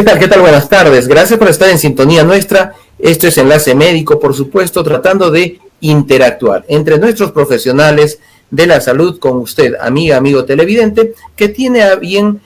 ¿Qué tal? ¿Qué tal? Buenas tardes. Gracias por estar en sintonía nuestra. Esto es Enlace Médico, por supuesto, tratando de interactuar entre nuestros profesionales de la salud con usted, amiga, amigo televidente, que tiene a bien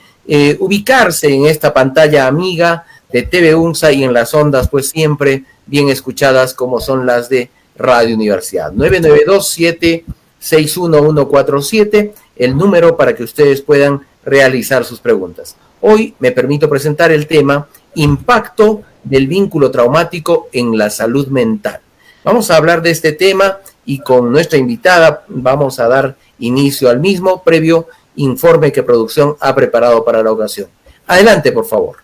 ubicarse en esta pantalla amiga de TV UNSA y en las ondas, pues siempre bien escuchadas como son las de Radio Universidad. 992-761-147, el número para que ustedes puedan realizar sus preguntas. Hoy me permito presentar el tema impacto del vínculo traumático en la salud mental. Vamos a hablar de este tema y con nuestra invitada vamos a dar inicio al mismo previo informe que producción ha preparado para la ocasión. Adelante, por favor.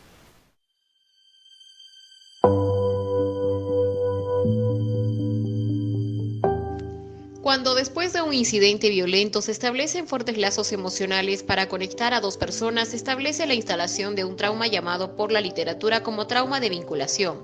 Cuando después de un incidente violento se establecen fuertes lazos emocionales para conectar a dos personas, se establece la instalación de un trauma llamado por la literatura como trauma de vinculación.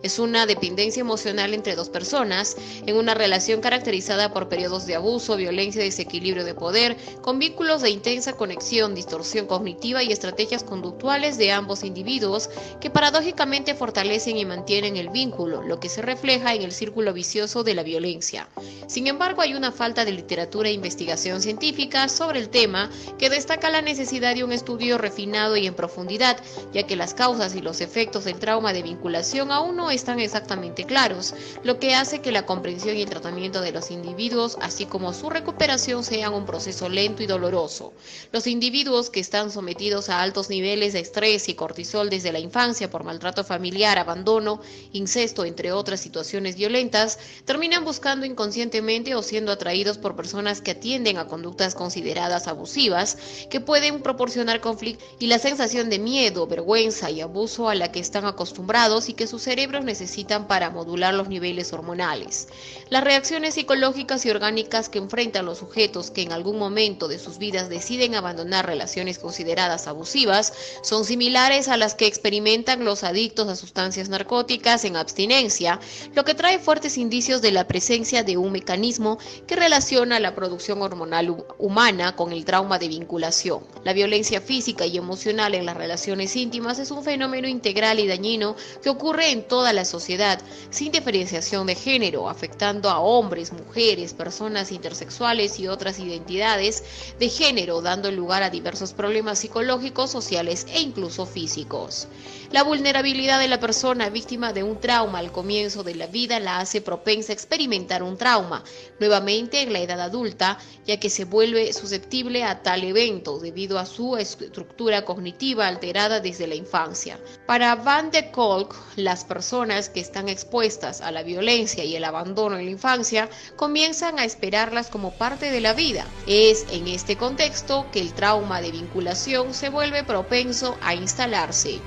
Es una dependencia emocional entre dos personas en una relación caracterizada por periodos de abuso, violencia y desequilibrio de poder, con vínculos de intensa conexión, distorsión cognitiva y estrategias conductuales de ambos individuos que paradójicamente fortalecen y mantienen el vínculo, lo que se refleja en el círculo vicioso de la violencia. Sin embargo, hay una falta de literatura e investigación científica sobre el tema que destaca la necesidad de un estudio refinado y en profundidad, ya que las causas y los efectos del trauma de vinculación aún no están exactamente claros, lo que hace que la comprensión y el tratamiento de los individuos, así como su recuperación, sean un proceso lento y doloroso. Los individuos que están sometidos a altos niveles de estrés y cortisol desde la infancia por maltrato familiar, abandono, incesto, entre otras situaciones violentas, terminan buscando inconscientemente o siendo atraídos por personas que atienden a conductas consideradas abusivas, que pueden proporcionar conflicto y la sensación de miedo, vergüenza y abuso a la que están acostumbrados y que sus cerebros necesitan para modular los niveles hormonales. Las reacciones psicológicas y orgánicas que enfrentan los sujetos que en algún momento de sus vidas deciden abandonar relaciones consideradas abusivas son similares a las que experimentan los adictos a sustancias narcóticas en abstinencia, lo que trae fuertes indicios de la presencia de un mecanismo que relaciona la producción hormonal humana con el trauma de vinculación. La violencia física y emocional en las relaciones íntimas es un fenómeno integral y dañino que ocurre en toda la sociedad, sin diferenciación de género, afectando a hombres, mujeres, personas intersexuales y otras identidades de género, dando lugar a diversos problemas psicológicos, sociales e incluso físicos. La vulnerabilidad de la persona víctima de un trauma al comienzo de la vida la hace propensa a experimentar un trauma, nuevamente en la edad adulta, ya que se vuelve susceptible a tal evento debido a su estructura cognitiva alterada desde la infancia. Para Van de Kolk, las personas que están expuestas a la violencia y el abandono en la infancia comienzan a esperarlas como parte de la vida. Es en este contexto que el trauma de vinculación se vuelve propenso a instalarse.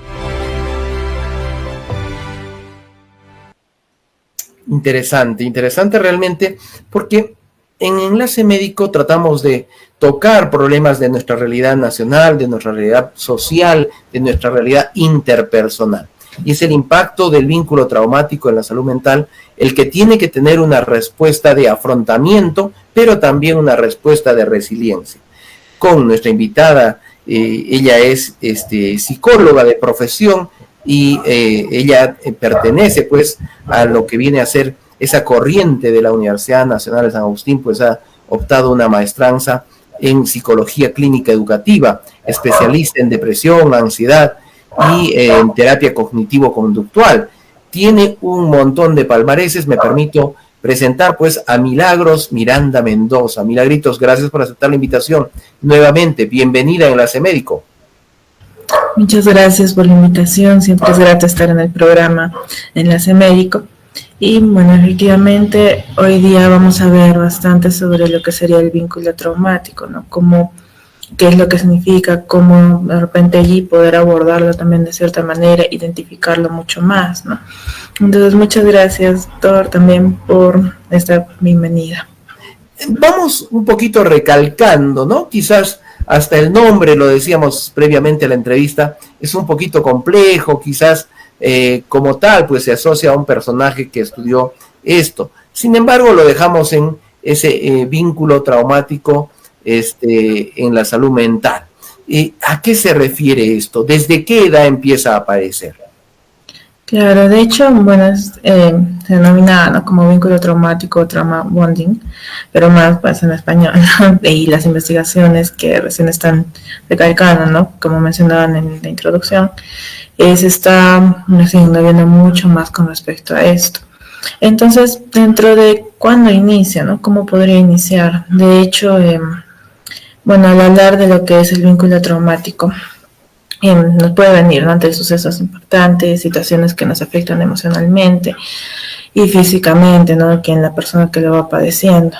Interesante realmente, porque en Enlace Médico tratamos de tocar problemas de nuestra realidad nacional, de nuestra realidad social, de nuestra realidad interpersonal. Y es el impacto del vínculo traumático en la salud mental el que tiene que tener una respuesta de afrontamiento, pero también una respuesta de resiliencia. Con nuestra invitada, ella es psicóloga de profesión, y ella pertenece pues a lo que viene a ser esa corriente de la Universidad Nacional de San Agustín, pues ha optado una maestranza en psicología clínica educativa, especialista en depresión, ansiedad y en terapia cognitivo-conductual. Tiene un montón de palmareses. Me permito presentar pues a Milagros Miranda Mendoza. Milagritos, gracias por aceptar la invitación. Nuevamente, bienvenida a Enlace Médico. Muchas gracias por la invitación, siempre es grato estar en el programa Enlace Médico. Y bueno, efectivamente, hoy día vamos a ver bastante sobre lo que sería el vínculo traumático, ¿no? Qué es lo que significa, cómo de repente allí poder abordarlo también de cierta manera, identificarlo mucho más, ¿no? Entonces, muchas gracias, doctor, también por esta bienvenida. Vamos un poquito recalcando, ¿no? Quizás hasta el nombre, lo decíamos previamente a la entrevista, es un poquito complejo, quizás como tal, pues se asocia a un personaje que estudió esto. Sin embargo, lo dejamos en ese vínculo traumático en la salud mental. ¿A qué se refiere esto? ¿Desde qué edad empieza a aparecer? Claro, de hecho, bueno, se denomina, ¿no?, como vínculo traumático o trauma bonding, pero más pues en español, ¿no? Y las investigaciones que recién están recalcando, ¿no?, como mencionaban en la introducción, se está haciendo viendo mucho más con respecto a esto. Entonces, dentro de cuándo inicia, ¿no?, cómo podría iniciar. De hecho, bueno, al hablar de lo que es el vínculo traumático, nos puede venir, ¿no?, ante sucesos impactantes, situaciones que nos afectan emocionalmente y físicamente, ¿no?, que en la persona que lo va padeciendo.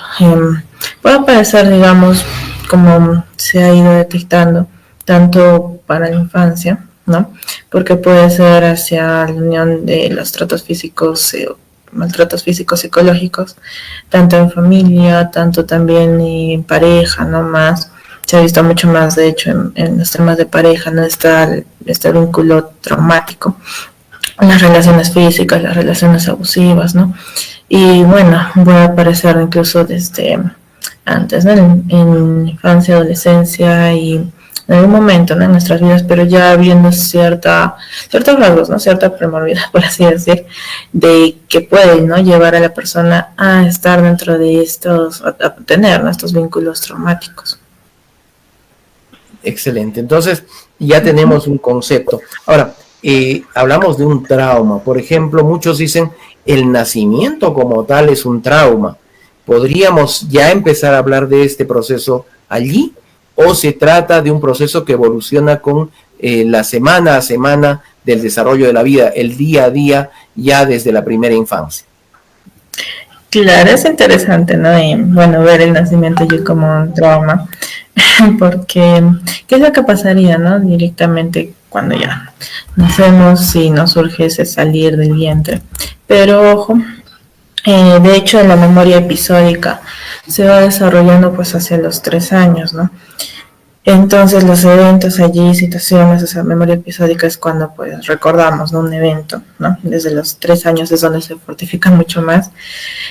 Puede aparecer, digamos, como se ha ido detectando, tanto para la infancia, ¿no?, porque puede ser hacia la unión de los tratos físicos, maltratos físicos psicológicos, tanto en familia, tanto también en pareja, no más. Se ha visto mucho más, de hecho, en los temas de pareja, ¿no?, está este vínculo traumático, las relaciones físicas, las relaciones abusivas, ¿no? Y bueno, puede aparecer incluso desde antes, ¿no?, en infancia, adolescencia y en algún momento, ¿no?, en nuestras vidas, pero ya viendo ciertos rasgos, ¿no?, cierta primordialidad, por así decir, de que puede, ¿no?, llevar a la persona a estar dentro de estos, a tener, ¿no?, estos vínculos traumáticos. Excelente. Entonces, ya tenemos un concepto. Ahora, hablamos de un trauma. Por ejemplo, muchos dicen el nacimiento como tal es un trauma. ¿Podríamos ya empezar a hablar de este proceso allí? ¿O se trata de un proceso que evoluciona con la semana a semana del desarrollo de la vida, el día a día, ya desde la primera infancia? Claro, es interesante, ¿no? Y, bueno, ver el nacimiento allí como un trauma, porque ¿qué es lo que pasaría, no?, directamente cuando ya nacemos y nos surge ese salir del vientre? Pero ojo, de hecho la memoria episódica se va desarrollando pues hacia los 3 años, ¿no? Entonces los eventos allí, situaciones, esa memoria episódica es cuando pues recordamos, ¿no?, un evento, ¿no? Desde los 3 años es donde se fortifica mucho más.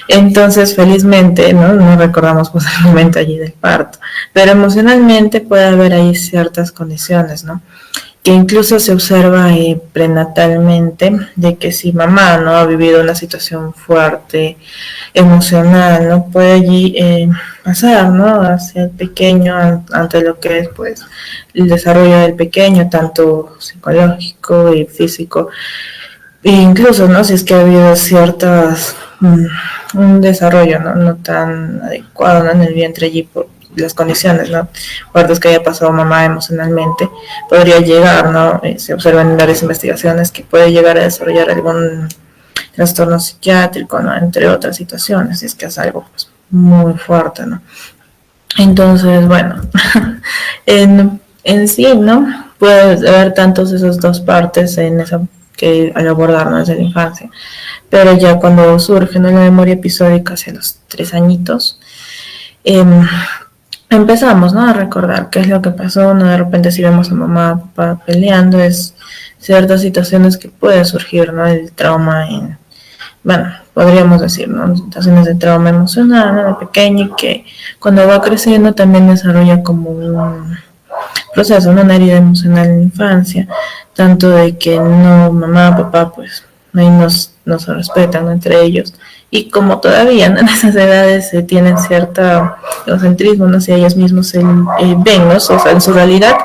Entonces, felizmente, no recordamos pues el momento allí del parto, pero emocionalmente puede haber ahí ciertas condiciones, ¿no?, que incluso se observa prenatalmente, de que si mamá no ha vivido una situación fuerte, emocional, no puede allí pasar, ¿no?, hacia el pequeño, ante lo que es pues el desarrollo del pequeño, tanto psicológico y físico, e incluso, ¿no?, si es que ha habido ciertas un desarrollo no tan adecuado, ¿no?, en el vientre allí por las condiciones, ¿no?, fuertes que haya pasado mamá emocionalmente, podría llegar, ¿no?, se observan en varias investigaciones que puede llegar a desarrollar algún trastorno psiquiátrico, ¿no?, entre otras situaciones, si es que es algo pues muy fuerte, ¿no? Entonces, bueno, en sí, ¿no?, puede haber tantos esas dos partes en esa que al abordarnos desde la infancia, pero ya cuando surge, ¿no?, la memoria episódica hacia los 3 añitos, empezamos, ¿no?, a recordar qué es lo que pasó, ¿no? De repente si vemos a mamá o papá peleando, es ciertas situaciones que puede surgir, ¿no?, el trauma bueno, podríamos decir, ¿no?, situaciones de trauma emocional, ¿no?, de pequeño, y que cuando va creciendo también desarrolla como un proceso, una herida emocional en la infancia, tanto de que no, mamá, papá, pues ahí no se respetan entre ellos, y como todavía, ¿no?, en esas edades tienen cierto egocentrismo, no sé, ellos mismos ven, ¿no?, o sea, en su realidad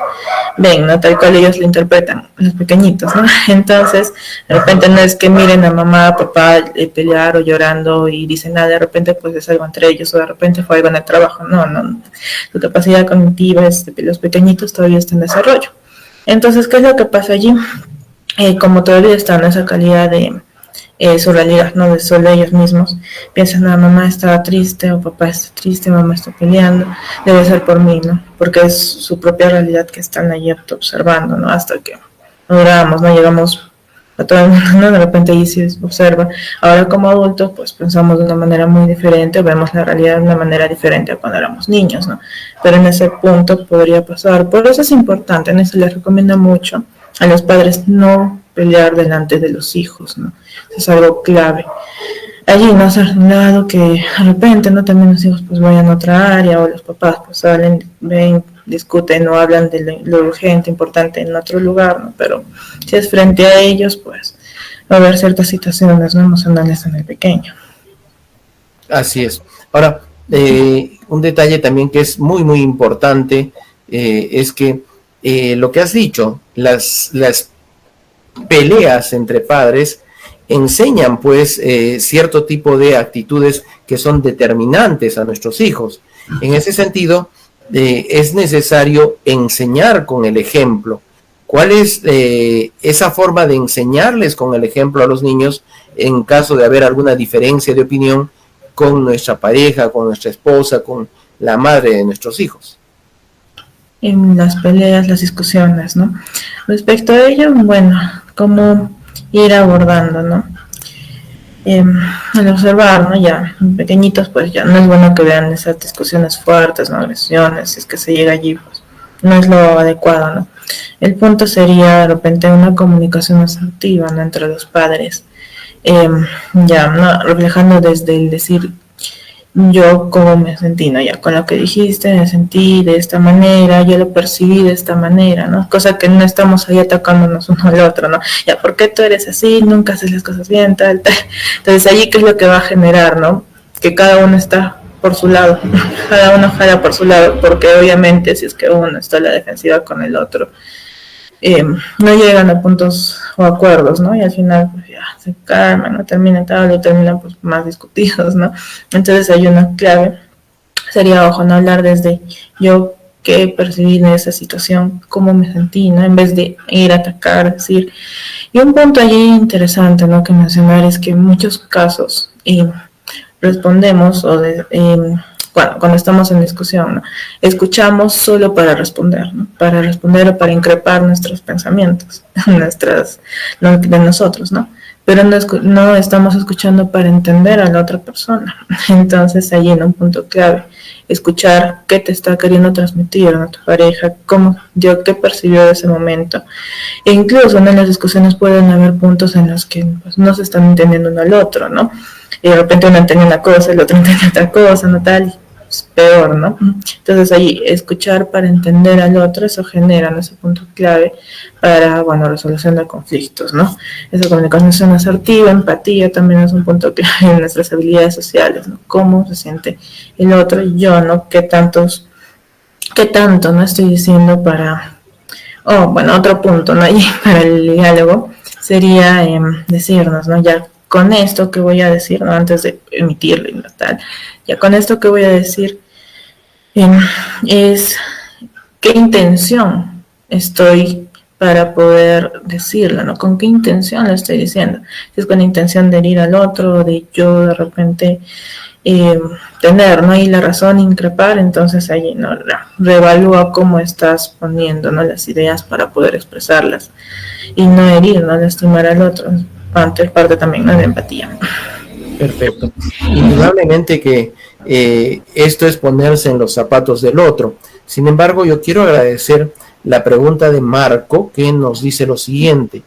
ven, ¿no?, tal cual ellos lo interpretan, los pequeñitos, ¿no? Entonces, de repente no es que miren a mamá, papá pelear o llorando y dicen nada, de repente pues es algo entre ellos, o de repente fue algo en el trabajo, no, su capacidad cognitiva es de los pequeñitos todavía está en desarrollo. Entonces, ¿qué es lo que pasa allí? Como todavía está en esa calidad de su realidad, ¿no?, de solo ellos mismos, piensan, mamá está triste, o papá está triste, mamá está peleando, debe ser por mí, ¿no?, porque es su propia realidad que están allí observando, ¿no?, hasta que logramos, ¿no?, llegamos a todo el mundo, ¿no?, de repente ahí se observa. Ahora como adultos pues pensamos de una manera muy diferente, vemos la realidad de una manera diferente a cuando éramos niños, ¿no?, pero en ese punto podría pasar. Por eso es importante, en eso les recomiendo mucho a los padres no pelear delante de los hijos, ¿no? Eso es algo clave. Allí no hacer un lado que de repente, ¿no?, también los hijos pues vayan a otra área, o los papás pues salen, ven, discuten o hablan de lo urgente, importante en otro lugar, ¿no? Pero si es frente a ellos, pues va a haber ciertas situaciones, ¿no?, emocionales en el pequeño. Así es. Ahora, un detalle también que es muy, muy importante es que lo que has dicho, las peleas entre padres enseñan pues cierto tipo de actitudes que son determinantes a nuestros hijos. En ese sentido, es necesario enseñar con el ejemplo. ¿Cuál es esa forma de enseñarles con el ejemplo a los niños en caso de haber alguna diferencia de opinión con nuestra pareja, con nuestra esposa, con la madre de nuestros hijos? En las peleas, las discusiones, ¿no? Respecto a ello, bueno, cómo ir abordando, ¿no? Al observar, ¿no? Ya pequeñitos, pues ya no es bueno que vean esas discusiones fuertes, ¿no? Agresiones, si es que se llega allí, pues no es lo adecuado, ¿no? El punto sería de repente una comunicación asertiva, ¿no?, entre los padres, ya, ¿no?, reflejando desde el decir yo cómo me sentí, ¿no? Ya con lo que dijiste, me sentí de esta manera, yo lo percibí de esta manera, ¿no? Cosa que no estamos ahí atacándonos uno al otro, ¿no? Ya, ¿por qué tú eres así? Nunca haces las cosas bien, tal, tal. Entonces, allí, ¿qué es lo que va a generar, no? Que cada uno está por su lado, cada uno jala por su lado, porque obviamente si es que uno está a la defensiva con el otro, no llegan a puntos o acuerdos, ¿no? Y al final pues ya se calman, ¿no? Terminan pues más discutidos, ¿no? Entonces hay una clave, sería, ojo, no hablar desde yo qué percibí de esa situación, cómo me sentí, ¿no? En vez de ir a atacar, decir. Y un punto allí interesante, ¿no?, que mencionar es que en muchos casos respondemos cuando estamos en discusión, ¿no?, escuchamos solo para responder, ¿no?, para responder o para increpar nuestros pensamientos, de nosotros, ¿no? Pero no estamos escuchando para entender a la otra persona. Entonces, ahí en un punto clave, escuchar qué te está queriendo transmitir a tu pareja, qué percibió de ese momento. E incluso en las discusiones pueden haber puntos en los que pues, no se están entendiendo uno al otro, ¿no? Y de repente uno entiende una cosa, el otro entiende otra cosa, ¿no? Tal, es peor, ¿no? Entonces ahí escuchar para entender al otro, eso genera, ¿no?, ese punto clave para, bueno, resolución de conflictos, ¿no? Esa comunicación asertiva, empatía también es un punto clave en nuestras habilidades sociales, ¿no? Cómo se siente el otro y yo, ¿no? Qué tanto, ¿no?, estoy diciendo para... bueno, otro punto, ¿no?, ahí para el diálogo sería decirnos, ¿no?, ya con esto que voy a decir, ¿no?, antes de emitirlo y tal, ya con esto que voy a decir es qué intención estoy para poder decirlo, ¿no? ¿Con qué intención lo estoy diciendo? Si es con la intención de herir al otro, de yo de repente tener, ¿no?, y la razón, increpar, entonces ahí, ¿no?, reevalúa cómo estás poniendo, ¿no?, las ideas para poder expresarlas y no herir, no lastimar al otro. Parte también, ¿no?, de empatía. Perfecto. Indudablemente que esto es ponerse en los zapatos del otro. Sin embargo, yo quiero agradecer la pregunta de Marco, que nos dice lo siguiente.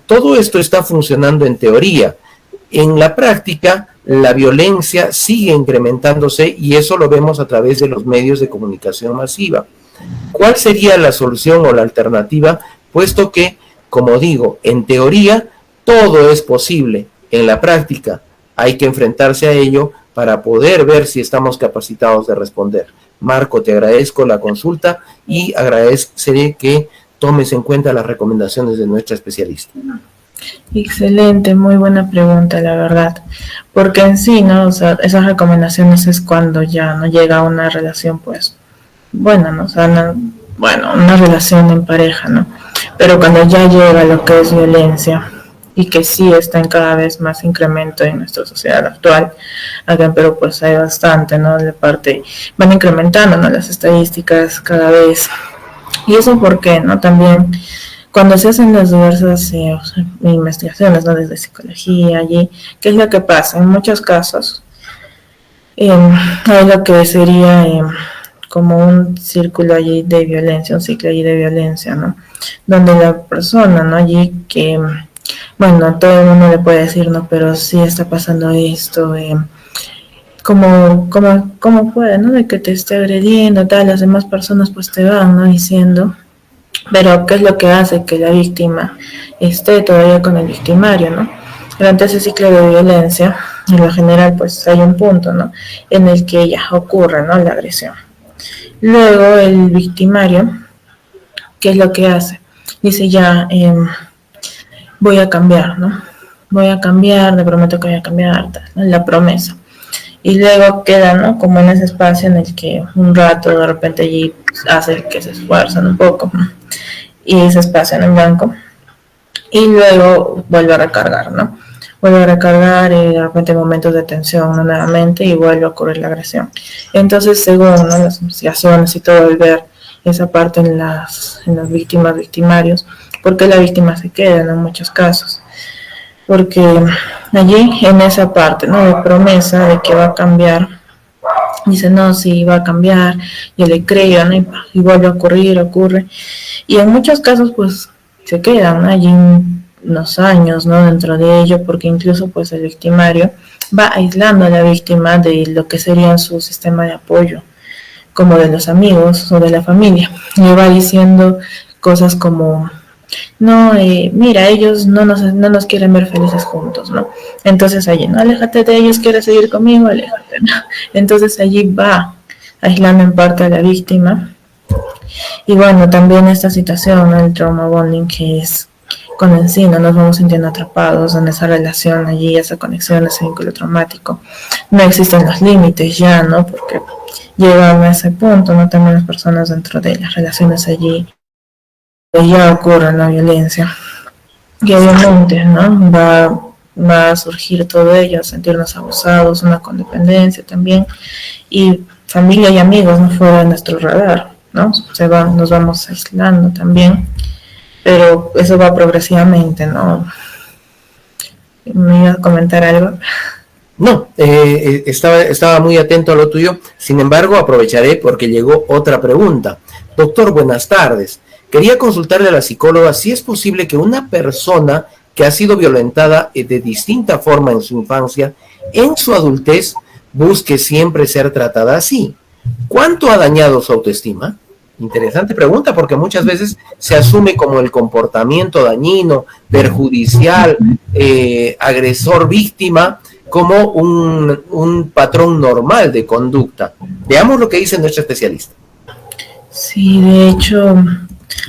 Todo esto está funcionando en teoría. En la práctica, la violencia sigue incrementándose y eso lo vemos a través de los medios de comunicación masiva. ¿Cuál sería la solución o la alternativa? Puesto que, como digo, en teoría, todo es posible. En la práctica hay que enfrentarse a ello para poder ver si estamos capacitados de responder. Marco, te agradezco la consulta y agradeceré que tomes en cuenta las recomendaciones de nuestra especialista. Excelente, muy buena pregunta, la verdad. Porque en sí, ¿no?, o sea, esas recomendaciones es cuando ya no llega a una relación, pues, buena, ¿no? O sea, una relación en pareja, ¿no? Pero cuando ya llega lo que es violencia, y que sí está en cada vez más incremento en nuestra sociedad actual. Acá en Perú pues hay bastante, ¿no? De parte, van incrementando, ¿no?, las estadísticas cada vez. Y eso porque, ¿no?, también cuando se hacen las diversas investigaciones, ¿no?, desde psicología, allí, ¿qué es lo que pasa? En muchos casos hay lo que sería como un círculo allí de violencia, un ciclo allí de violencia, ¿no?, donde la persona, ¿no?, allí que... Bueno, todo el mundo le puede decir, no, pero sí está pasando esto, cómo puede, ¿no? De que te esté agrediendo, tal, las demás personas pues te van, ¿no? Diciendo, pero ¿qué es lo que hace que la víctima esté todavía con el victimario, ¿no? Durante ese ciclo de violencia, en lo general, pues hay un punto, ¿no? En el que ya ocurre, ¿no? La agresión. Luego el victimario, ¿qué es lo que hace? Dice ya, voy a cambiar, ¿no? Voy a cambiar, te prometo que voy a cambiar, tal, ¿no? La promesa. Y luego queda, ¿no? Como en ese espacio en el que un rato de repente allí hace que se esfuerzan un poco y se espacian en blanco y luego vuelve a recargar, ¿no? Vuelve a recargar y de repente momentos de tensión, ¿no? Nuevamente, y vuelve a ocurrir la agresión. Entonces, según, ¿no? Las investigaciones y todo, el ver esa parte en las víctimas, victimarios, porque la víctima se queda, ¿no? En muchos casos. Porque allí, en esa parte, ¿no? De promesa de que va a cambiar, dice, no, sí, va a cambiar, yo le creo, ¿no? Y vuelve a ocurre. Y en muchos casos, pues, se quedan, ¿no? Allí unos años, ¿no? Dentro de ello, porque incluso, pues, el victimario va aislando a la víctima de lo que sería su sistema de apoyo, como de los amigos o de la familia. Le va diciendo cosas como, no, mira, ellos no nos quieren ver felices juntos, ¿no? Entonces allí, no, aléjate de ellos, quieres seguir conmigo, aléjate, ¿no? Entonces allí va aislando en parte a la víctima. Y bueno, también esta situación, ¿no? El trauma bonding, que es con el sí, ¿no? Nos vamos sintiendo atrapados en esa relación allí, esa conexión, ese vínculo traumático. No existen los límites ya, ¿no? Porque llegan a ese punto, ¿no? También las personas dentro de las relaciones allí, ya ocurre la violencia. Y obviamente, ¿no? Va a surgir todo ello, sentirnos abusados, una codependencia también, y familia y amigos no fuera de nuestro radar, ¿no? Nos vamos aislando también, pero eso va progresivamente, ¿no? ¿Me iba a comentar algo? No, estaba muy atento a lo tuyo, sin embargo aprovecharé porque llegó otra pregunta. Doctor, buenas tardes. Quería consultarle a la psicóloga si es posible que una persona que ha sido violentada de distinta forma en su infancia, en su adultez, busque siempre ser tratada así. ¿Cuánto ha dañado su autoestima? Interesante pregunta, porque muchas veces se asume como el comportamiento dañino, perjudicial, agresor-víctima, como un patrón normal de conducta. Veamos lo que dice nuestra especialista. Sí, de hecho,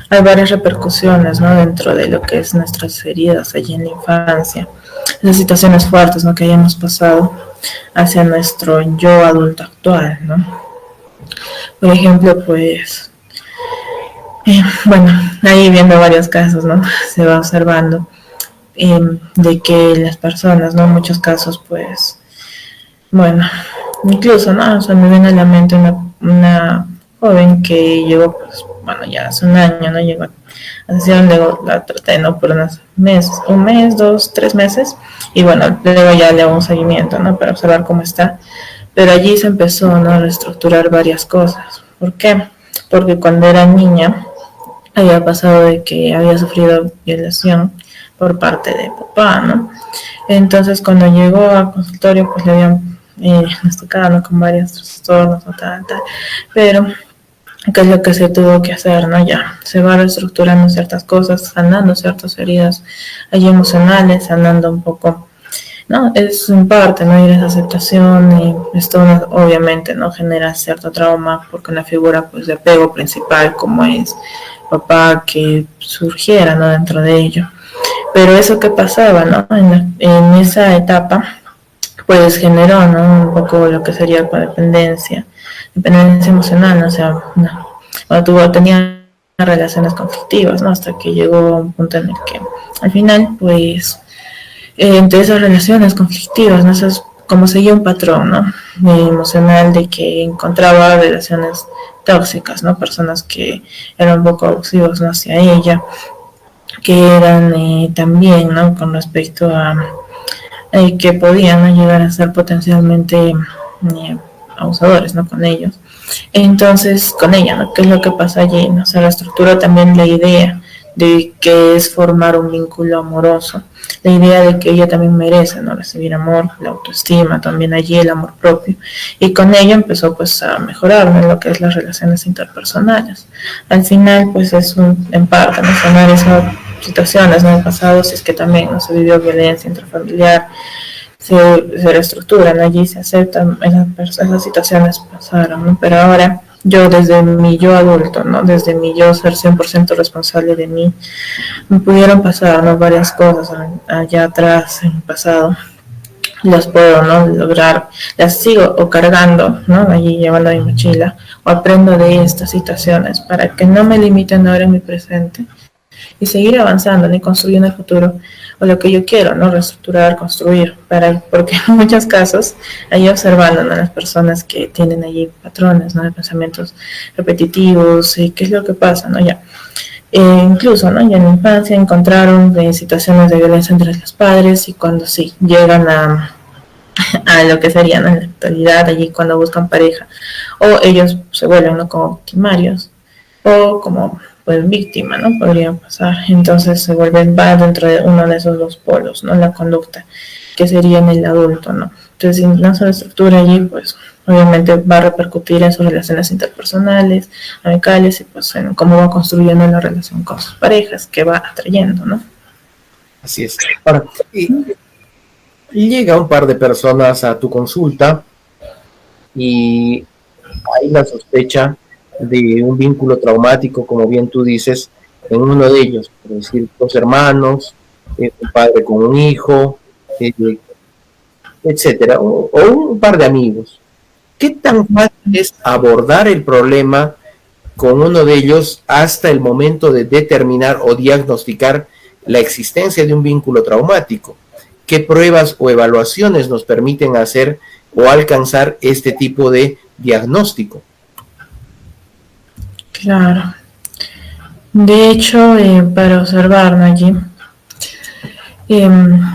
hay varias repercusiones, ¿no? Dentro de lo que es nuestras heridas allí en la infancia, las situaciones fuertes, ¿no? Que hayamos pasado hacia nuestro yo adulto actual, ¿no? Por ejemplo, pues, bueno, ahí viendo varios casos, ¿no? Se va observando de que las personas, ¿no? En muchos casos, pues, bueno, incluso, ¿no? O sea, me viene a la mente una joven que llegó, pues, bueno, ya hace un año, ¿no? Llegó a sesión, luego la traté, ¿no? Por unos meses, 1 mes, 2, 3 meses, y bueno, luego ya le hago un seguimiento, ¿no? Para observar cómo está. Pero allí se empezó, ¿no? A reestructurar varias cosas. ¿Por qué? Porque cuando era niña había pasado de que había sufrido violación por parte de papá, ¿no? Entonces cuando llegó al consultorio, pues le habían diagnosticado, ¿no? Con varios trastornos o tal, pero ¿qué es lo que se tuvo que hacer, no? Ya se va reestructurando ciertas cosas, sanando ciertas heridas allí emocionales, sanando un poco, ¿no? Es en parte, ¿no? Ir a esa aceptación, y esto obviamente no genera cierto trauma porque una figura, pues, de apego principal como es papá, que surgiera, ¿no? Dentro de ello. Pero eso que pasaba, ¿no? En esa etapa, pues generó, ¿no? Un poco lo que sería codependencia, dependencia emocional, ¿no? O sea, cuando tenía relaciones conflictivas, ¿no? Hasta que llegó a un punto en el que al final, pues, entre esas relaciones conflictivas, ¿no? Eso es como seguía un patrón, ¿no? Emocional, de que encontraba relaciones tóxicas, ¿no? Personas que eran un poco abusivas, ¿no? Hacia ella, que eran también, ¿no? Con respecto a que podían, ¿no? Llegar a ser potencialmente abusadores, ¿no? Con ellos. Entonces, con ella, ¿no? ¿Qué es lo que pasa allí? ¿No? Se reestructuró también la idea de que es formar un vínculo amoroso, la idea de que ella también merece, ¿no?, recibir amor, la autoestima, también allí el amor propio, y con ello empezó pues a mejorar, ¿no?, lo que es las relaciones interpersonales. Al final pues es en parte, ¿no?, sanar esas situaciones en el pasado, si es que también no se vivió violencia intrafamiliar, se reestructuran, allí se aceptan, esas situaciones pasaron, ¿no? Pero ahora yo, desde mi yo adulto, ¿no?, desde mi yo ser 100% responsable de mí, me pudieron pasar, ¿no?, varias cosas allá atrás, en el pasado, las puedo, ¿no?, lograr, las sigo o cargando, ¿no?, allí llevando mi mochila, o aprendo de estas situaciones para que no me limiten ahora en mi presente y seguir avanzando, ¿no?, y construyendo el futuro, o lo que yo quiero, ¿no?, reestructurar, construir, porque en muchos casos, ahí observando, ¿no?, las personas que tienen allí patrones, ¿no?, de pensamientos repetitivos, y qué es lo que pasa, ¿no?, ya. Incluso, ¿no?, ya en la infancia encontraron situaciones de violencia entre los padres, y cuando sí llegan a lo que sería, ¿no?, en la actualidad, allí cuando buscan pareja, o ellos se vuelven, ¿no?, como victimarios, o como pues víctima, ¿no?, podría pasar. Entonces se va dentro de uno de esos dos polos, ¿no?, la conducta, que sería en el adulto, ¿no? Entonces, si no se estructura allí, pues obviamente va a repercutir en sus relaciones interpersonales, amicales, y pues en cómo va construyendo la relación con sus parejas, que va atrayendo, ¿no? Así es. Ahora, llega un par de personas a tu consulta y hay la sospecha de un vínculo traumático, como bien tú dices, en uno de ellos, es decir, dos hermanos, un padre con un hijo, etcétera, o un par de amigos. ¿Qué tan fácil es abordar el problema con uno de ellos hasta el momento de determinar o diagnosticar la existencia de un vínculo traumático? ¿Qué pruebas o evaluaciones nos permiten hacer o alcanzar este tipo de diagnóstico? Claro. De hecho, para observar, ¿no?, allí,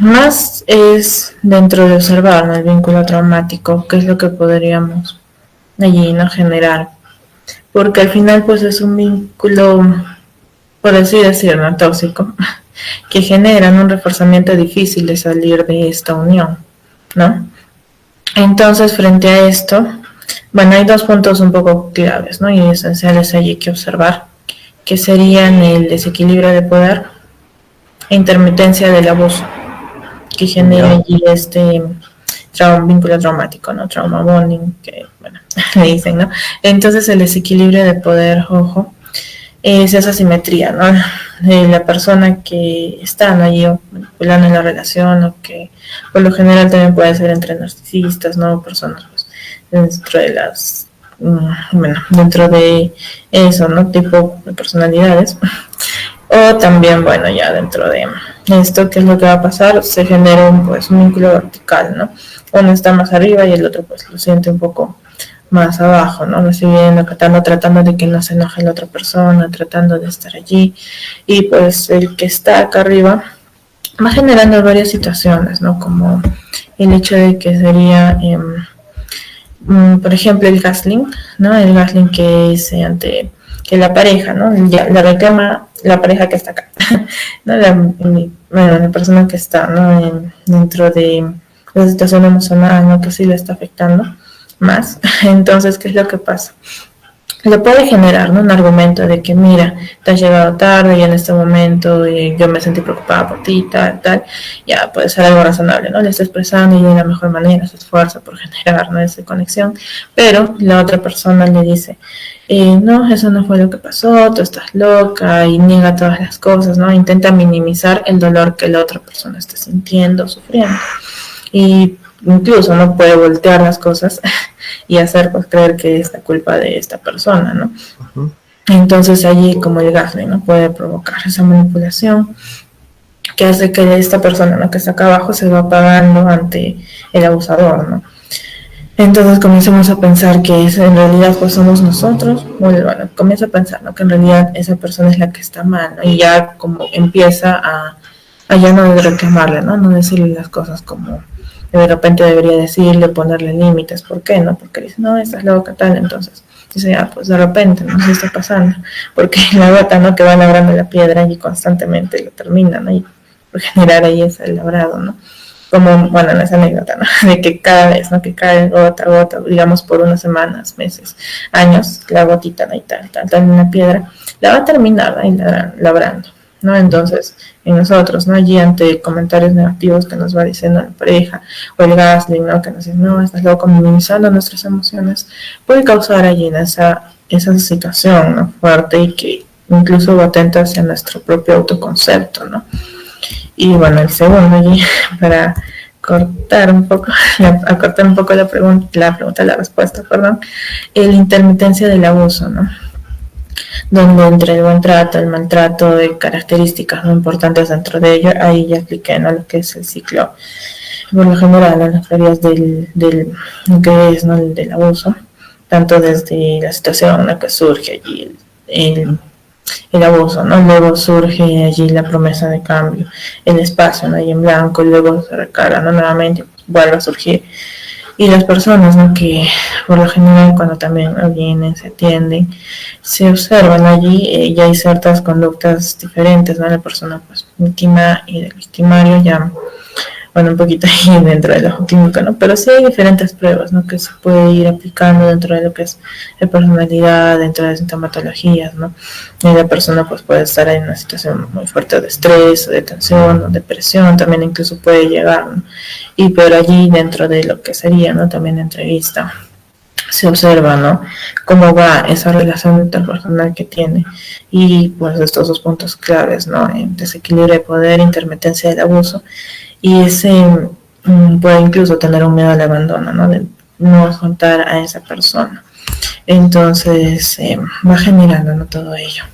más es dentro de observar, ¿no?, el vínculo traumático, qué es lo que podríamos allí, ¿no?, generar. Porque al final pues es un vínculo, por así decirlo, ¿no?, tóxico, que genera, ¿no?, un reforzamiento difícil de salir de esta unión, ¿no? Entonces, frente a esto, bueno, hay dos puntos un poco claves, ¿no?, y esenciales allí que observar, que serían el desequilibrio de poder e intermitencia del abuso, que genera allí vínculo traumático, ¿no?, trauma bonding, que, bueno, le dicen, ¿no? Entonces, el desequilibrio de poder, ojo, es esa simetría, ¿no?, de la persona que está, ¿no?, allí manipulando en la relación, o que por lo general también puede ser entre narcisistas, ¿no?, personas pues dentro de las, bueno, dentro de eso, ¿no?, tipo de personalidades, o también, bueno, ya dentro de esto, ¿qué es lo que va a pasar? Se genera un vínculo vertical, ¿no? Uno está más arriba y el otro pues lo siente un poco más abajo, ¿no? Recibiendo, tratando de que no se enoje la otra persona, tratando de estar allí, y pues el que está acá arriba va generando varias situaciones, ¿no? Como el hecho de que sería, por ejemplo, el gaslighting, ¿no? El gaslighting que es ante que la pareja, ¿no?, ya la reclama la pareja que está acá, ¿no? La persona que está, ¿no?, dentro de la situación emocional, ¿no?, que sí le está afectando más. Entonces, ¿qué es lo que pasa? Le puede generar, ¿no?, un argumento de que, mira, te has llegado tarde y en este momento yo me sentí preocupada por ti, tal, ya puede ser algo razonable, ¿no? Le está expresando y de la mejor manera se esfuerza por generar, ¿no?, esa conexión, pero la otra persona le dice, no, eso no fue lo que pasó, tú estás loca, y niega todas las cosas, ¿no? Intenta minimizar el dolor que la otra persona está sintiendo, sufriendo, y incluso no puede voltear las cosas y hacer pues creer que es la culpa de esta persona, ¿no? Uh-huh. Entonces allí, como el gaslighting, ¿no?, puede provocar esa manipulación que hace que esta persona, ¿no?, que está acá abajo se va apagando ante el abusador, ¿no? Entonces comencemos a pensar que en realidad pues somos nosotros, bueno, comienza a pensar, ¿no?, que en realidad esa persona es la que está mal, ¿no? Y ya como empieza a ya no reclamarle, ¿no?, no decirle las cosas como de repente debería decirle, ponerle límites. ¿Por qué? ¿No? Porque dice, no, estás loca, tal. Entonces Dice, pues de repente, no sé qué está pasando, porque la gota, ¿no? Que va labrando la piedra y constantemente lo termina, ¿no? Y por generar ahí ese labrado, ¿no? Como, bueno, en esa anécdota, ¿no? De que cada vez, ¿no? Que cae gota a gota, digamos por unas semanas, meses, años, la gotita, ¿no? Y tal, en la piedra, la va a terminar ahí labrando, ¿no? Entonces, en nosotros, ¿no? Allí ante comentarios negativos que nos va diciendo la pareja, o el gaslighting, ¿no? Que nos dice, no, estás loco, minimizando nuestras emociones, puede causar allí en esa situación, ¿no? Fuerte y que incluso atenta hacia nuestro propio autoconcepto, ¿no? Y bueno, el segundo allí, para acortar un poco la respuesta, perdón, la intermitencia del abuso, ¿no? Donde entre el buen trato, el maltrato, de características muy importantes dentro de ello, ahí ya expliqué, ¿no? Lo que es el ciclo, por lo general, en las teorías del que es, ¿no? Del abuso, tanto desde la situación en la que surge allí el abuso, ¿no? Luego surge allí la promesa de cambio, el espacio, ¿no? Ahí en blanco, y luego se recarga, ¿no? Nuevamente vuelve a surgir. Y las personas, ¿no? Que por lo general cuando también vienen, se atienden, se observan allí, ya hay ciertas conductas diferentes, ¿no? La persona pues víctima y del victimario ya, bueno, un poquito ahí dentro de la clínica, ¿no? Pero sí hay diferentes pruebas, ¿no? Que se puede ir aplicando dentro de lo que es la personalidad, dentro de sintomatologías, ¿no? Y la persona pues puede estar en una situación muy fuerte de estrés, de tensión, o depresión, también incluso puede llegar, ¿no? Y pero allí dentro de lo que sería, ¿no? También entrevista, se observa, ¿no? Cómo va esa relación interpersonal que tiene. Y pues estos dos puntos claves, ¿no? Desequilibrio de poder, intermitencia del abuso. Y ese puede incluso tener un miedo al abandono, ¿no? De no afrontar a esa persona. Entonces va generando, ¿no? Todo ello.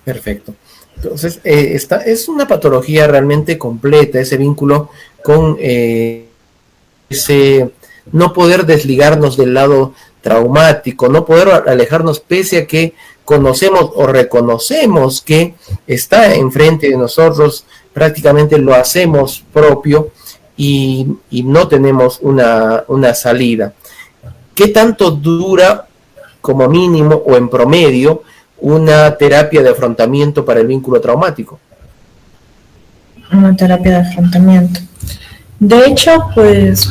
Perfecto. Entonces, es una patología realmente completa, ese vínculo con ese no poder desligarnos del lado traumático, no poder alejarnos pese a que conocemos o reconocemos que está enfrente de nosotros, prácticamente lo hacemos propio y no tenemos una salida. ¿Qué tanto dura como mínimo o en promedio una terapia de afrontamiento para el vínculo traumático? Una terapia de afrontamiento. De hecho, pues,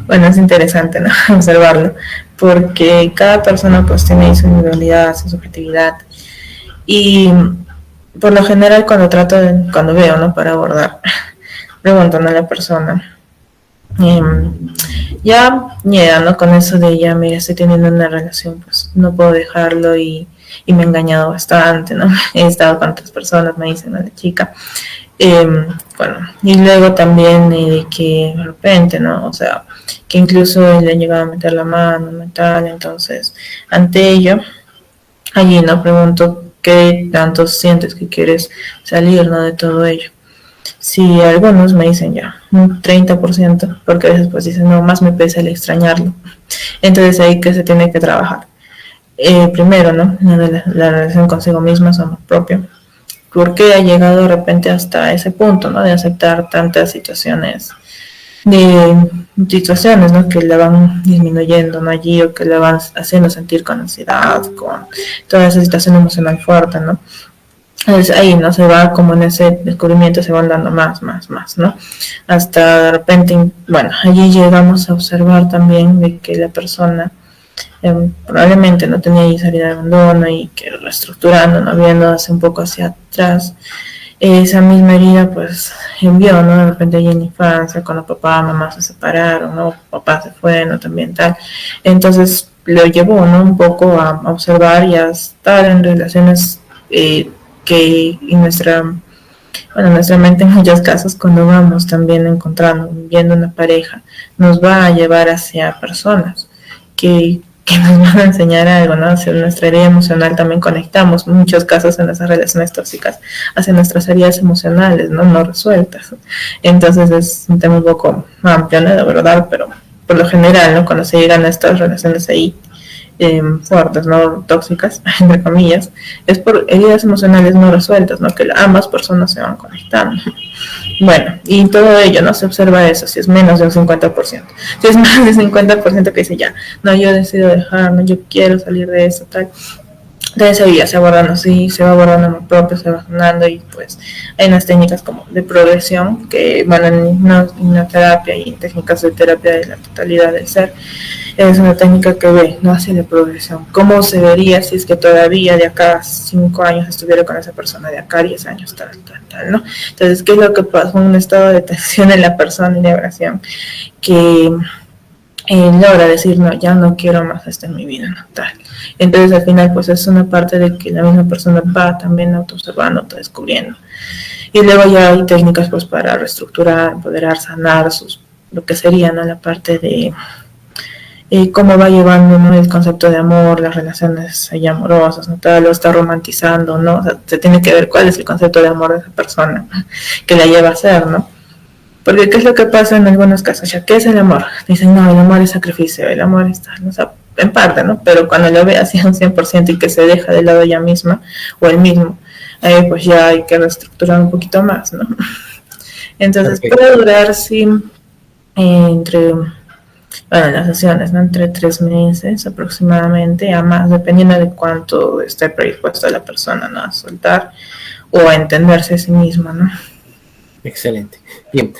bueno, es interesante, ¿no? Observarlo, porque cada persona pues tiene su individualidad, su subjetividad, y por lo general cuando veo, ¿no? Para abordar, pregunto, ¿no? A la persona, ya niega, ¿no? Con eso de ya, mira, estoy teniendo una relación, pues no puedo dejarlo y me he engañado bastante, ¿no? He estado con otras personas, me dicen, ¿no? La chica. Bueno, y luego también de que de repente, ¿no? O sea, que incluso le llegaba a meter la mano, mental, entonces, ante ello, allí, ¿no? Pregunto, ¿qué tanto sientes que quieres salir, ¿no? De todo ello? Si algunos me dicen ya, un 30%, porque a veces pues dicen, no, más me pesa el extrañarlo. Entonces ahí que se tiene que trabajar. Primero, ¿no? La relación consigo misma, amor propio. ¿Por qué ha llegado de repente hasta ese punto, ¿no? De aceptar tantas situaciones, ¿no? Que la van disminuyendo, ¿no? Allí, o que la van haciendo sentir con ansiedad, con toda esa situación emocional fuerte, ¿no? Entonces ahí, ¿no? Se va como en ese descubrimiento, se van dando más, ¿no? Hasta de repente, bueno, allí llegamos a observar también de que la persona probablemente no tenía ahí salida de abandono y que reestructurando, ¿no? Viendo hacia un poco hacia atrás, esa misma herida pues envió, ¿no? De repente ahí en la infancia, cuando papá, mamá se separaron, ¿no? Papá se fue, ¿no? También tal. Entonces lo llevó, ¿no? Un poco a observar y a estar en relaciones que en nuestra mente en muchos casos cuando vamos también encontrando, viendo una pareja, nos va a llevar hacia personas que nos van a enseñar algo, ¿no? Hacia nuestra herida emocional también conectamos, en muchos casos en esas relaciones tóxicas, hacia nuestras heridas emocionales, ¿no? Resueltas. Entonces es un tema un poco amplio, ¿no? De verdad, pero por lo general, ¿no? Cuando se llegan a estas relaciones ahí fuertes, ¿no? Tóxicas, entre comillas, es por heridas emocionales no resueltas, ¿no? Que ambas personas se van conectando. Bueno, y todo ello, ¿no? Se observa eso, si es menos de un 50%. Si es más de 50% que dice ya, no, yo decido dejar, no, yo quiero salir de eso, tal. Entonces ahí ya se va abordando así, se va abordando amor propio, se va sanando y pues hay unas técnicas como de progresión que van en hipnoterapia y técnicas de terapia de la totalidad del ser. Es una técnica que ve, no hacia la progresión. ¿Cómo se vería si es que todavía de acá a 5 años estuviera con esa persona, de acá a 10 años, tal, ¿no? Entonces, ¿qué es lo que pasa? Un estado de tensión en la persona y de abrasión que logra decir, no, ya no quiero más esto en mi vida, no, tal. Entonces, al final, pues es una parte de que la misma persona va también autoobservando, autodescubriendo. Y luego ya hay técnicas, pues, para reestructurar, empoderar, sanar lo que sería, ¿no? La parte de cómo va llevando, ¿no? El concepto de amor, las relaciones ahí amorosas, ¿no? Todo lo está romantizando, ¿no? O sea, se tiene que ver cuál es el concepto de amor de esa persona que la lleva a ser, ¿no? Porque ¿qué es lo que pasa en algunos casos? Ya, ¿qué es el amor? Dicen, no, el amor es sacrificio, el amor está, o sea, en parte, ¿no? Pero cuando lo ve así a un 100% y que se deja de lado ella misma o el mismo, pues ya hay que reestructurar un poquito más, ¿no? Entonces puede durar, sí, entre, bueno, las sesiones, ¿no? Entre 3 meses aproximadamente, a más, dependiendo de cuánto esté predispuesta la persona, ¿no? A soltar o a entenderse a sí misma, ¿no? Excelente. Bien,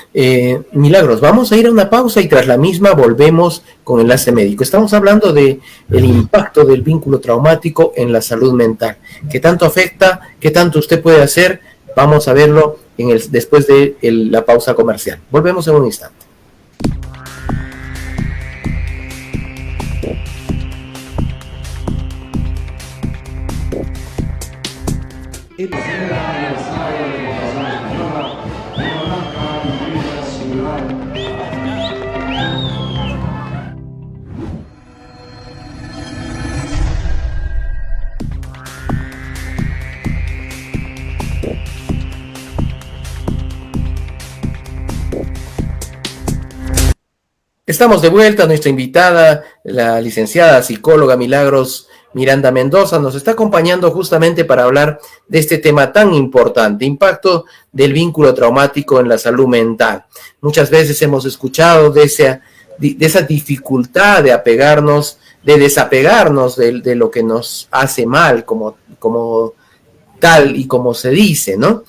Milagros, vamos a ir a una pausa y tras la misma volvemos con Enlace Médico. Estamos hablando de el impacto del vínculo traumático en la salud mental. ¿Qué tanto afecta? ¿Qué tanto usted puede hacer? Vamos a verlo después de la pausa comercial. Volvemos en un instante. Estamos de vuelta. Nuestra invitada, la licenciada psicóloga Milagros Miranda Mendoza, nos está acompañando justamente para hablar de este tema tan importante, impacto del vínculo traumático en la salud mental. Muchas veces hemos escuchado de esa dificultad de apegarnos, de desapegarnos de lo que nos hace mal, como tal y como se dice, ¿no?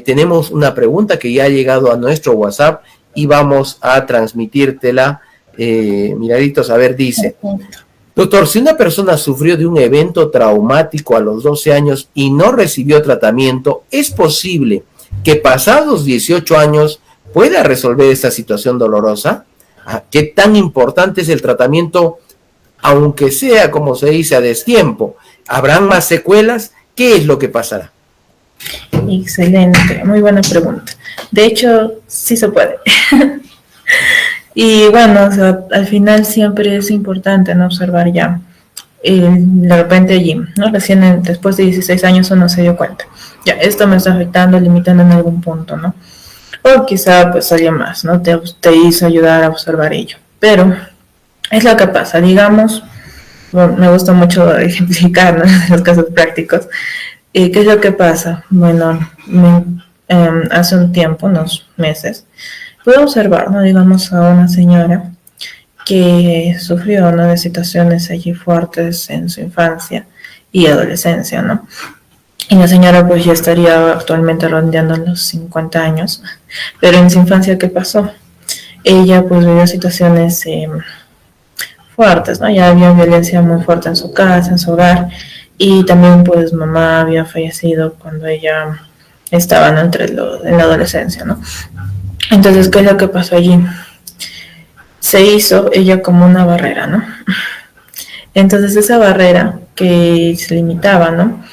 Tenemos una pregunta que ya ha llegado a nuestro WhatsApp y vamos a transmitírtela. Milagritos, a ver, dice: doctor, si una persona sufrió de un evento traumático a los 12 años y no recibió tratamiento, ¿es posible que pasados 18 años pueda resolver esta situación dolorosa? ¿Qué tan importante es el tratamiento, aunque sea, como se dice, a destiempo? ¿Habrán más secuelas? ¿Qué es lo que pasará? Excelente, muy buena pregunta. De hecho, sí se puede. Y bueno, o sea, al final siempre es importante no observar ya de repente allí, ¿no? Recién después de 16 años uno se dio cuenta. Ya, esto me está afectando, limitando en algún punto, ¿no? O quizá pues alguien más, ¿no? Te hizo ayudar a observar ello. Pero es lo que pasa, digamos, bueno, me gusta mucho ejemplificar, ¿no? Los casos prácticos. ¿Qué es lo que pasa? Bueno, hace un tiempo, unos meses, pude observar, ¿no? Digamos, a una señora que sufrió, ¿no? De situaciones allí fuertes en su infancia y adolescencia, ¿no? Y la señora pues ya estaría actualmente rondeando los 50 años, pero en su infancia, ¿qué pasó? Ella pues vivió situaciones fuertes, ¿no? Ya había violencia muy fuerte en su casa, en su hogar, y también pues mamá había fallecido cuando ella estaba, ¿no? En la adolescencia, ¿no? Entonces, ¿qué es lo que pasó allí? Se hizo ella como una barrera, ¿no? Entonces esa barrera que se limitaba, ¿no?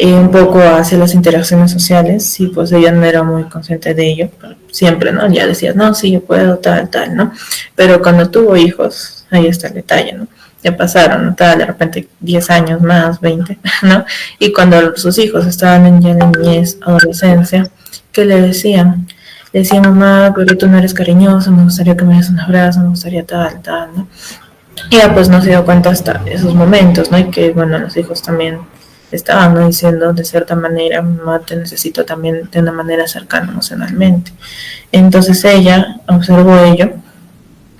Un poco hacia las interacciones sociales, sí, pues ella no era muy consciente de ello, pero siempre, ¿no? Ya decía, no, sí, yo puedo, tal, ¿no? Pero cuando tuvo hijos, ahí está el detalle, ¿no? Ya pasaron, ¿no? Tal, de repente 10 años más, 20, ¿no? Y cuando sus hijos estaban ya en la niñez, adolescencia, ¿qué le decían? Le decían, mamá, pero tú no eres cariñosa, me gustaría que me des un abrazo, me gustaría tal, ¿no? Y ya pues no se dio cuenta hasta esos momentos, ¿no? Y que, bueno, los hijos también estaban, ¿no?, diciendo de cierta manera, mamá, te necesito también de una manera cercana emocionalmente. Entonces ella observó ello,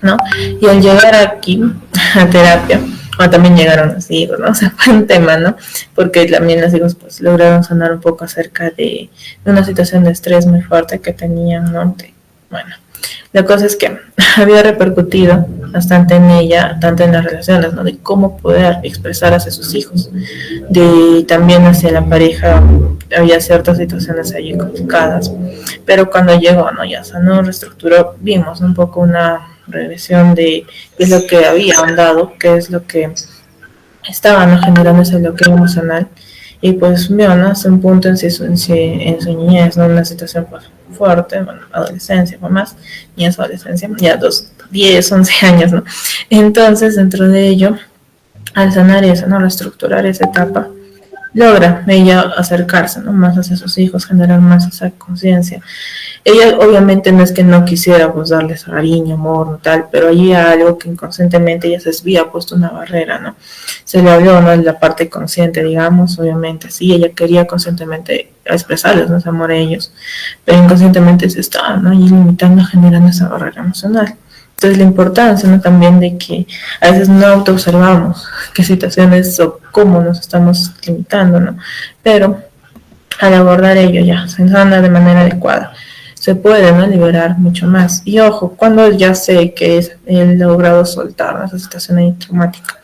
¿no? Y al llegar aquí a terapia, o también llegaron los hijos, ¿no? O sea, fue un tema, ¿no? Porque también los hijos pues lograron sonar un poco acerca de una situación de estrés muy fuerte que tenían, ¿no? Bueno, la cosa es que había repercutido bastante en ella, tanto en las relaciones, ¿no?, de cómo poder expresar hacia sus hijos, de también hacia la pareja. Había ciertas situaciones allí complicadas, pero cuando llegó, ¿no?, ya sanó, reestructuró, vimos un poco una regresión de qué es lo que había ahondado, qué es lo que estaba, ¿no?, generando ese bloqueo emocional. Y pues vio, ¿no?, hasta un punto en su niñez, ¿no?, una situación pues fuerte, bueno, adolescencia, fue más, niñez, adolescencia, ya 10, 11 años, ¿no? Entonces, dentro de ello, al sanar eso, ¿no?, reestructurar esa etapa, logra ella acercarse, ¿no?, más hacia sus hijos, generar más esa conciencia. Ella obviamente no es que no quisiera pues darles cariño, amor, no tal, pero allí algo que inconscientemente ella se había puesto una barrera, ¿no? Se le habló, ¿no?, en la parte consciente, digamos, obviamente, sí, ella quería conscientemente expresarles, ¿no?, ese amor a ellos, pero inconscientemente se estaba, ¿no?, allí limitando, generando esa barrera emocional. Entonces la importancia, ¿no?, también de que a veces no autoobservamos qué situaciones o cómo nos estamos limitando, ¿no? Pero al abordar ello ya, se sana de manera adecuada, se puede, ¿no?, liberar mucho más. Y ojo, cuando ya sé que he logrado soltar, ¿no?, esa situación ahí traumática,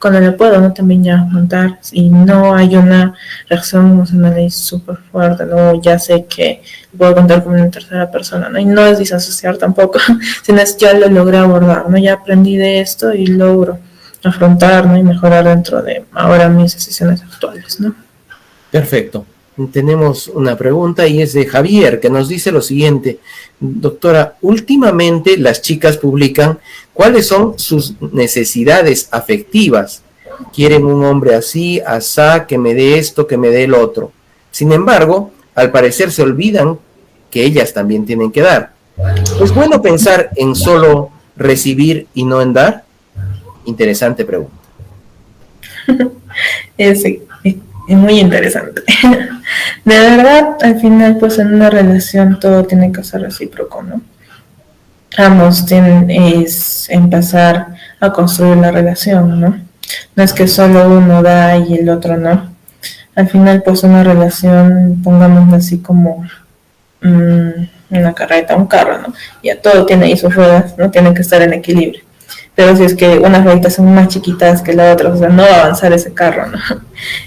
cuando le puedo, ¿no?, también ya montar y no hay una reacción emocional ahí súper fuerte, ¿no?, ya sé que puedo contar con una tercera persona, ¿no? Y no es disasociar tampoco, sino es ya lo logré abordar, ¿no? Ya aprendí de esto y logro afrontar, ¿no?, y mejorar dentro de ahora mis decisiones actuales, ¿no? Perfecto. Tenemos una pregunta y es de Javier, que nos dice lo siguiente: doctora, últimamente las chicas publican cuáles son sus necesidades afectivas. Quieren un hombre así, asá, que me dé esto, que me dé el otro. Sin embargo, al parecer se olvidan que ellas también tienen que dar. ¿Es bueno pensar en solo recibir y no en dar? Interesante pregunta. Es muy interesante. De verdad, al final, pues en una relación todo tiene que ser recíproco, ¿no? Ambos tienen es empezar a construir la relación, ¿no? No es que solo uno da y el otro no. Al final, pues una relación, pongámoslo así como una carreta, un carro, ¿no? Ya todo tiene ahí sus ruedas, ¿no? Tienen que estar en equilibrio. Pero si es que unas rueditas son más chiquitas que la otra, o sea, no va a avanzar ese carro, ¿no?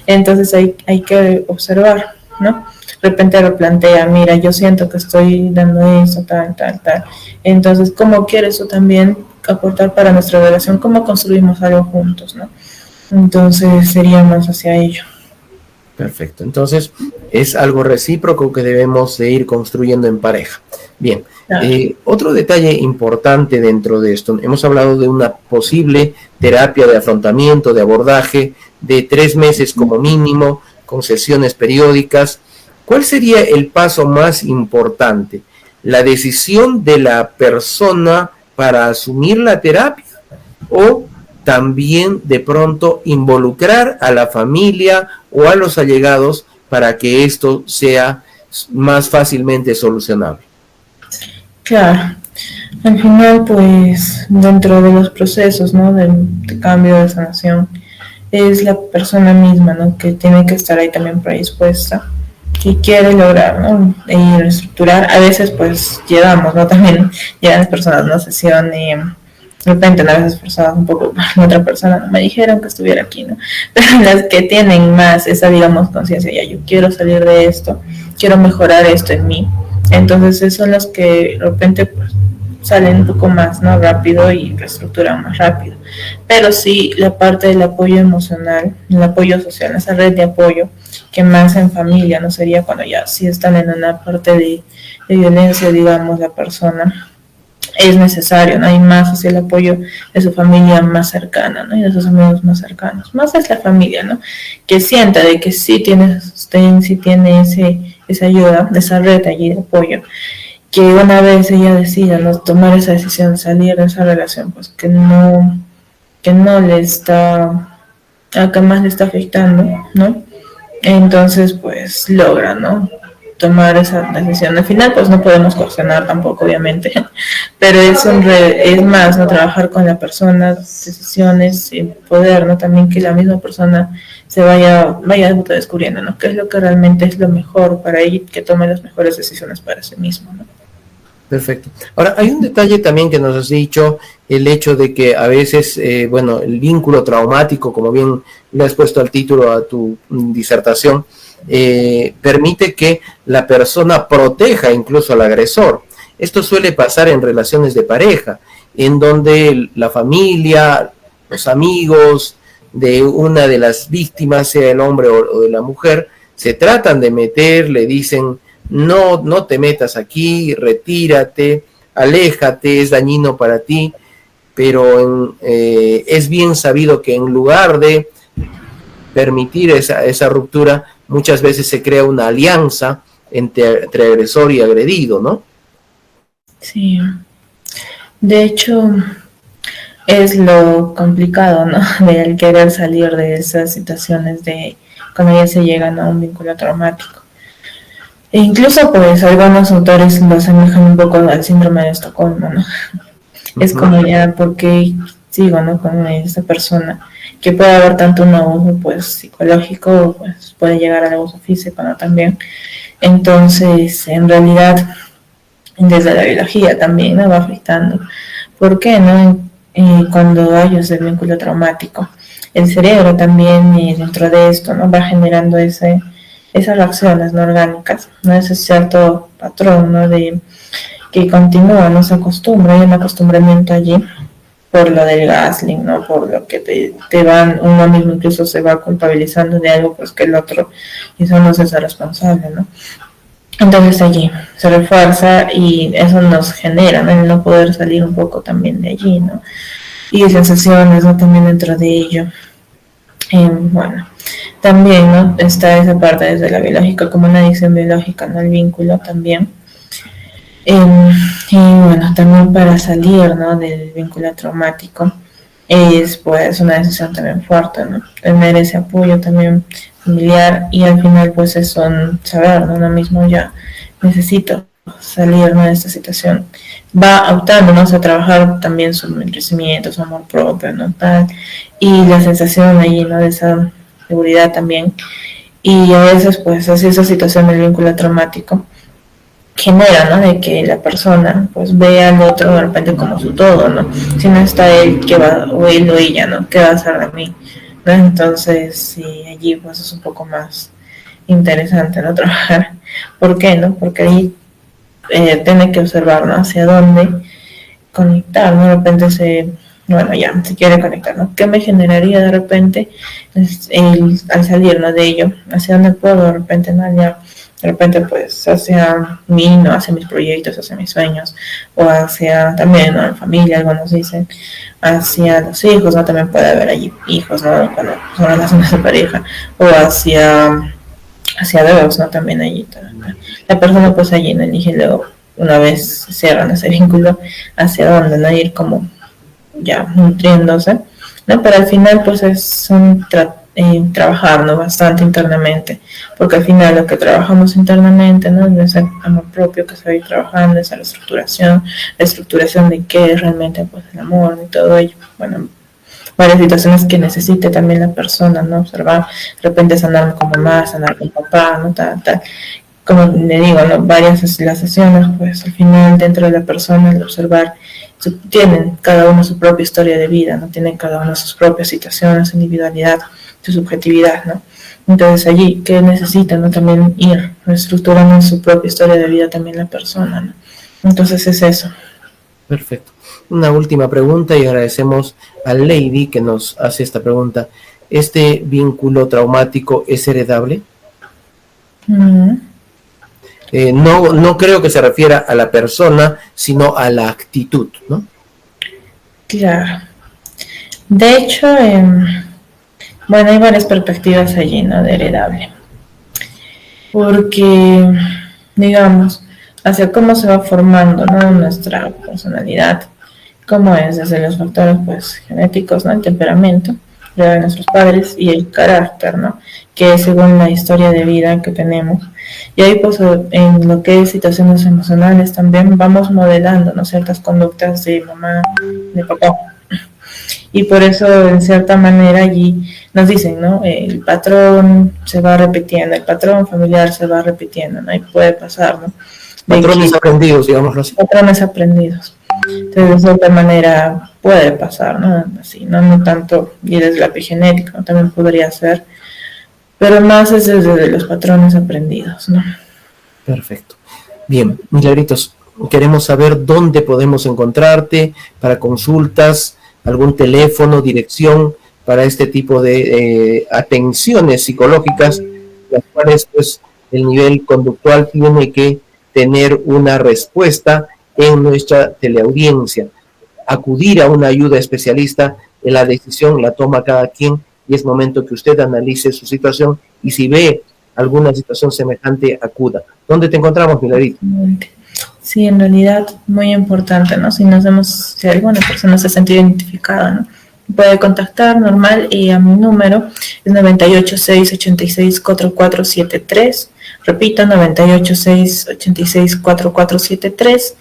Entonces hay que observar, ¿no? De repente lo plantea, mira, yo siento que estoy dando eso, tal. Entonces, ¿cómo quieres tú también aportar para nuestra relación? ¿Cómo construimos algo juntos, no? Entonces sería más hacia ello. Perfecto. Entonces, es algo recíproco que debemos de ir construyendo en pareja. Bien. Otro detalle importante dentro de esto, hemos hablado de una posible terapia de afrontamiento, de abordaje, de 3 meses como mínimo, con sesiones periódicas. ¿Cuál sería el paso más importante? ¿La decisión de la persona para asumir la terapia o también de pronto involucrar a la familia o a los allegados para que esto sea más fácilmente solucionable? Claro, al final pues dentro de los procesos, ¿no?, de cambio, de sanación, es la persona misma, ¿no?, que tiene que estar ahí también predispuesta, que quiere lograr, ¿no?, y reestructurar. A veces pues llegamos, ¿no?, también llegan las personas, ¿no?, sesión y de repente a veces forzadas un poco por la otra persona, ¿no?, me dijeron que estuviera aquí, ¿no? Pero las que tienen más esa, digamos, conciencia, ya yo quiero salir de esto, quiero mejorar esto en mí. Entonces son los que de repente pues, salen un poco más, ¿no?, rápido y reestructuran más rápido. Pero sí, la parte del apoyo emocional, el apoyo social, esa red de apoyo que más en familia, ¿no?, sería cuando ya sí están en una parte de violencia, digamos, la persona, es necesario, ¿no?, hay más hacia el apoyo de su familia más cercana, ¿no?, y de sus amigos más cercanos. Más es la familia, ¿no?, que sienta de que sí tiene sostén, sí tiene esa ayuda, esa red allí de apoyo, que una vez ella decida, ¿no?, tomar esa decisión, salir de esa relación, pues que no le está, a que más le está afectando, ¿no?, Entonces, pues logra, ¿no?, tomar esa decisión. Al final, pues no podemos coaccionar tampoco, obviamente, pero es más, ¿no?, trabajar con la persona, decisiones y poder, ¿no?, también que la misma persona se vaya descubriendo, ¿no?, qué es lo que realmente es lo mejor para ella y que tome las mejores decisiones para sí mismo, ¿no? Perfecto. Ahora, hay un detalle también que nos has dicho, el hecho de que a veces, el vínculo traumático, como bien le has puesto al título a tu disertación, permite que la persona proteja incluso al agresor. Esto suele pasar en relaciones de pareja, en donde la familia, los amigos de una de las víctimas, sea el hombre o de la mujer, se tratan de meter, le dicen: no te metas aquí, retírate, aléjate, es dañino para ti, pero es bien sabido que en lugar de permitir esa ruptura, muchas veces se crea una alianza entre agresor y agredido, ¿no? Sí, de hecho es lo complicado, ¿no?, de el querer salir de esas situaciones de cuando ya se llegan a un vínculo traumático. E incluso, pues, algunos autores lo asemejan un poco al síndrome de Estocolmo, ¿no? Es como ya, porque sigo, ¿no?, con esta persona, que puede haber tanto un abuso, pues, psicológico, pues, puede llegar al abuso físico, ¿no?, también. Entonces, en realidad, desde la biología también, ¿no?, va afectando. ¿Por qué, no? Cuando hay ese vínculo traumático, el cerebro también, dentro de esto, ¿no?, va generando esas reacciones no orgánicas, ¿no?, ese cierto patrón, ¿no?, de que continúa, no se acostumbra, hay un acostumbramiento allí por lo del gaslighting, ¿no?, por lo que te van, uno mismo incluso se va culpabilizando de algo, pues que el otro eso no se hace responsable, ¿no? Entonces allí se refuerza y eso nos genera, ¿no?, el no poder salir un poco también de allí, ¿no? Y sensaciones, ¿no?, también dentro de ello. Bueno, también, ¿no?, está esa parte desde la biológica, como una adicción biológica, ¿no?, el vínculo también. Y bueno, también para salir, ¿no?, del vínculo traumático es, pues, una decisión también fuerte, ¿no?, tener ese apoyo también familiar y al final, pues, es saber, ¿no?, uno mismo ya necesito salir, ¿no?, de esta situación. Va optando, ¿no?, a trabajar también su crecimiento, su amor propio, ¿no?, tal, y la sensación allí, ¿no?, de esa seguridad también. Y a veces, pues, así esa situación del vínculo traumático genera, ¿no?, de que la persona, pues, vea al otro de repente como su todo, ¿no? Si no está él, ¿qué va, o él o ella, ¿no?, ¿qué va a hacer de mí?, ¿no? Entonces, sí, allí, pues, es un poco más interesante, ¿no?, trabajar. ¿Por qué, no? Porque ahí tiene que observar, ¿no?, hacia dónde conectar, ¿no? De repente bueno, ya, si quiere conectar, ¿no?, ¿qué me generaría de repente al salir, ¿no?, de ello? ¿Hacia dónde puedo de repente, no? Ya, de repente, pues, hacia mí, ¿no?, hacia mis proyectos, hacia mis sueños, o hacia también, ¿no?, la familia, algunos dicen, hacia los hijos, ¿no? También puede haber allí hijos, ¿no?, cuando son relaciones de pareja, o hacia Dios, ¿no?, también allí. La persona, pues, allí, ¿no?, elige luego, una vez cierran ese vínculo, hacia dónde, ¿no?, ir como ya nutriéndose, ¿no? Pero al final, pues, es trabajar, ¿no?, bastante internamente, porque al final lo que trabajamos internamente, ¿no?, es el amor propio que se va a ir trabajando, esa la estructuración de qué es realmente, pues, el amor y todo ello. Bueno, varias situaciones que necesite también la persona, ¿no?, observar, de repente sanar con mamá, sanar con papá, ¿no?, tal. Como le digo, ¿no?, varias las sesiones, pues, al final dentro de la persona, el observar, tienen cada uno su propia historia de vida, ¿no?, tienen cada uno sus propias situaciones, individualidad, su subjetividad, ¿no? Entonces allí, ¿qué necesitan, no?, también ir reestructurando su propia historia de vida también la persona, ¿no? Entonces es eso. Perfecto. Una última pregunta y agradecemos a Lady que nos hace esta pregunta. ¿Este vínculo traumático es heredable? No creo que se refiera a la persona, sino a la actitud, ¿no? Claro. De hecho, bueno, hay varias perspectivas allí, ¿no?, de heredable. Porque, digamos, hacia cómo se va formando, ¿no?, nuestra personalidad, cómo es desde los factores, pues, genéticos, ¿no?, el temperamento de nuestros padres y el carácter, ¿no?, que es según la historia de vida que tenemos. Y ahí pues en lo que es situaciones emocionales también vamos modelando, ¿no?, ciertas conductas de mamá, de papá. Y por eso en cierta manera allí nos dicen, ¿no?, el patrón se va repitiendo, el patrón familiar se va repitiendo, ¿no? Y puede pasar, ¿no? Patrones aprendidos, digámoslo así. Patrones aprendidos. Entonces, de cierta manera puede pasar, ¿no? Así, no tanto, y desde la epigenética, ¿no?, también podría ser, pero más es desde los patrones aprendidos, ¿no? Perfecto. Bien, Milagritos, queremos saber dónde podemos encontrarte para consultas, algún teléfono, dirección para este tipo de atenciones psicológicas, las cuales pues el nivel conductual tiene que tener una respuesta en nuestra teleaudiencia. Acudir a una ayuda especialista, la decisión la toma cada quien y es momento que usted analice su situación y si ve alguna situación semejante, acuda. ¿Dónde te encontramos, Milagrito? Sí, en realidad muy importante, ¿no? Si alguna persona se siente identificada, ¿no?, puede contactar normal y a mi número es 986-86-4473, repito, 986-86-4473,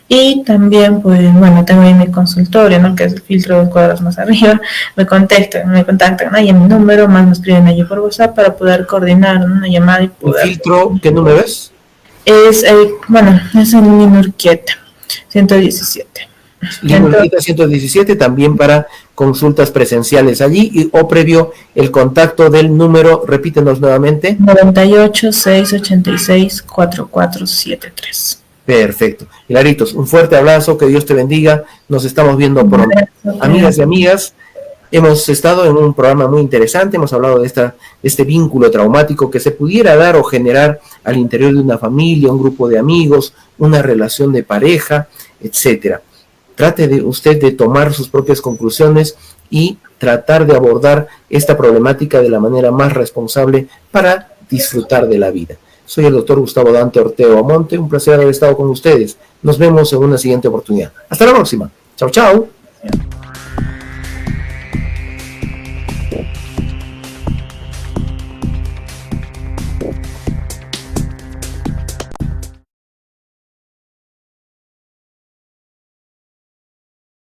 y también, pues, bueno, tengo ahí mi consultorio, ¿no?, que es el filtro 2 cuadras más arriba, me contactan, ahí en mi número, más me escriben allí por WhatsApp para poder coordinar una llamada y poder... ¿El filtro qué número es? Es el Línea Urquieta 117. Línea Urquieta 117, también para consultas presenciales allí o previo el contacto del número, repítenos nuevamente. 98-686-4473. Perfecto. Hilaritos, un fuerte abrazo, que Dios te bendiga, nos estamos viendo pronto. Amigas y amigas, hemos estado en un programa muy interesante, hemos hablado de este vínculo traumático que se pudiera dar o generar al interior de una familia, un grupo de amigos, una relación de pareja, etcétera. Trate de usted de tomar sus propias conclusiones y tratar de abordar esta problemática de la manera más responsable para disfrutar de la vida. Soy el doctor Gustavo Dante Ortega Amonte, un placer haber estado con ustedes. Nos vemos en una siguiente oportunidad. Hasta la próxima. Chao, chao.